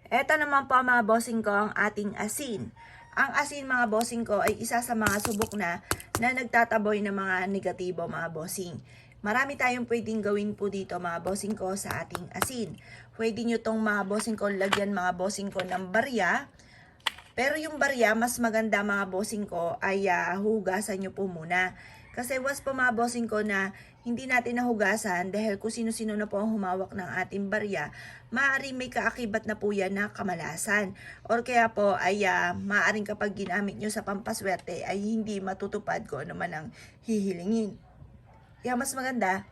Eto naman po mga bossing ko ang ating asin. Ang asin mga bossing ko ay isa sa mga subok na nagtataboy ng mga negatibo mga bossing. Marami tayong pwedeng gawin po dito mga bossing ko sa ating asin. Pwede nyo tong mga bossing ko lagyan mga bossing ko ng barya. Pero yung barya, mas maganda mga bossing ko ay hugasan nyo po muna. Kasi was po mga bossing ko na hindi natin nahugasan dahil kung sino-sino na po ang humawak ng ating barya, maaaring may kaakibat na po yan na kamalasan. Or kaya po ay maaaring kapag ginamit nyo sa pampaswerte ay hindi matutupad ko ano man ang hihilingin. Kaya mas maganda,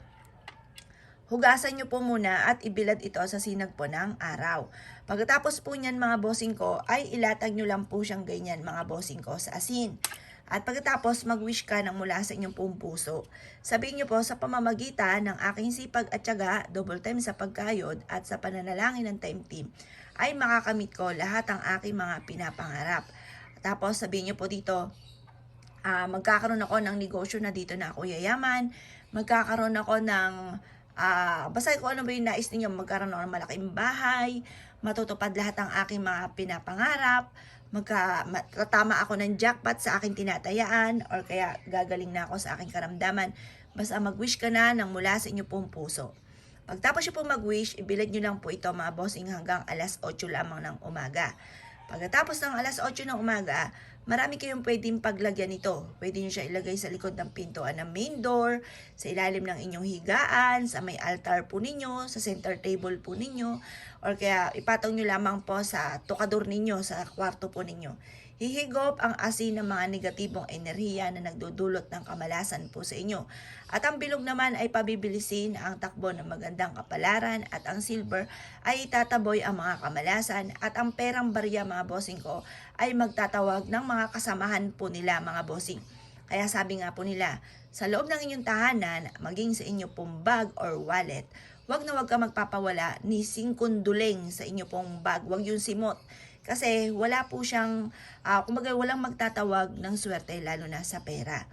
hugasan nyo po muna at ibilad ito sa sinag po ng araw. Pagkatapos po niyan mga bossing ko, ay ilatag nyo lang po siyang ganyan mga bossing ko sa asin. At pagkatapos mag-wish ka ng mula sa inyong buong puso. Sabihin nyo po sa pamamagitan ng aking sipag at tiyaga, double time sa pagkayod at sa pananalangin ng time team, ay makakamit ko lahat ang aking mga pinapangarap. Tapos sabihin nyo po dito, magkakaroon ako ng negosyo na dito na ako yayaman, magkakaroon ako ng basta kung ano ba yung nais ninyo, magkaroon ng malaking bahay, matutupad lahat ng aking mga pinapangarap, matatama ako ng jackpot sa aking tinatayaan, or kaya gagaling na ako sa aking karamdaman. Basta mag-wish ka na ng mula sa inyo pong puso. Pagtapos nyo po mag-wish, ibilad nyo lang po ito mga bossing hanggang alas 8 lamang ng umaga. Pagkatapos ng alas 8 ng umaga, marami kayong pwedeng paglagyan nito. Pwede nyo siya ilagay sa likod ng pintuan ng main door, sa ilalim ng inyong higaan, sa may altar po ninyo, sa center table po ninyo, or kaya ipatong nyo lamang po sa tukador ninyo, sa kwarto po ninyo. Hihigop ang asin ng mga negatibong enerhiya na nagdudulot ng kamalasan po sa inyo. At ang bilog naman ay pabibilisin ang takbo ng magandang kapalaran, at ang silver ay itataboy ang mga kamalasan, at ang perang barya mga bossing ko ay magtatawag ng mga kasamahan po nila mga bossing. Kaya sabi nga po nila, sa loob ng inyong tahanan, maging sa inyo pong bag or wallet, wag na wag ka magpapawala ni singkunduleng sa inyo pong bag, wag yung simot. Kasi wala po siyang, kumbaga walang magtatawag ng swerte lalo na sa pera.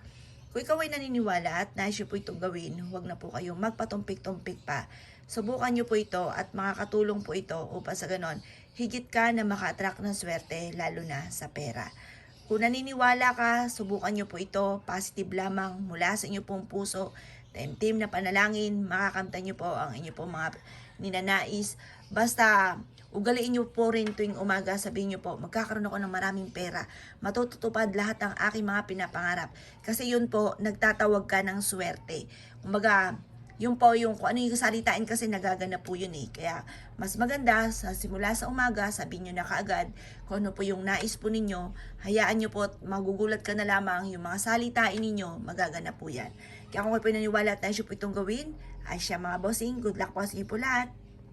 Kung ikaw ay naniniwala at nais nyo po itong gawin, huwag na po kayong magpatumpik-tumpik pa. Subukan nyo po ito at makakatulong po ito upang sa ganon, higit ka na maka-attract ng swerte lalo na sa pera. Kung naniniwala ka, subukan nyo po ito, positive lamang mula sa inyo pong puso, team na panalangin, makakamtan nyo po ang inyo pong mga ninanais. Basta ugaliin nyo po rin tuwing umaga, sabihin nyo po, magkakaroon ako ng maraming pera, matutupad lahat ng aking mga pinapangarap. Kasi yun po, nagtatawag ka ng swerte. Kumbaga, yun po yung kung ano yung salitain kasi nagaganap po yun eh. Kaya mas maganda sa simula sa umaga, sabihin nyo na kaagad kung ano po yung nais po ninyo. Hayaan nyo po at magugulat ka na lamang yung mga salitain ninyo, magaganap po yan. Kaya kung kayo po naniwala at nais nyo po itong gawin, ay siya mga bossing, good luck po sa inyo po lahat.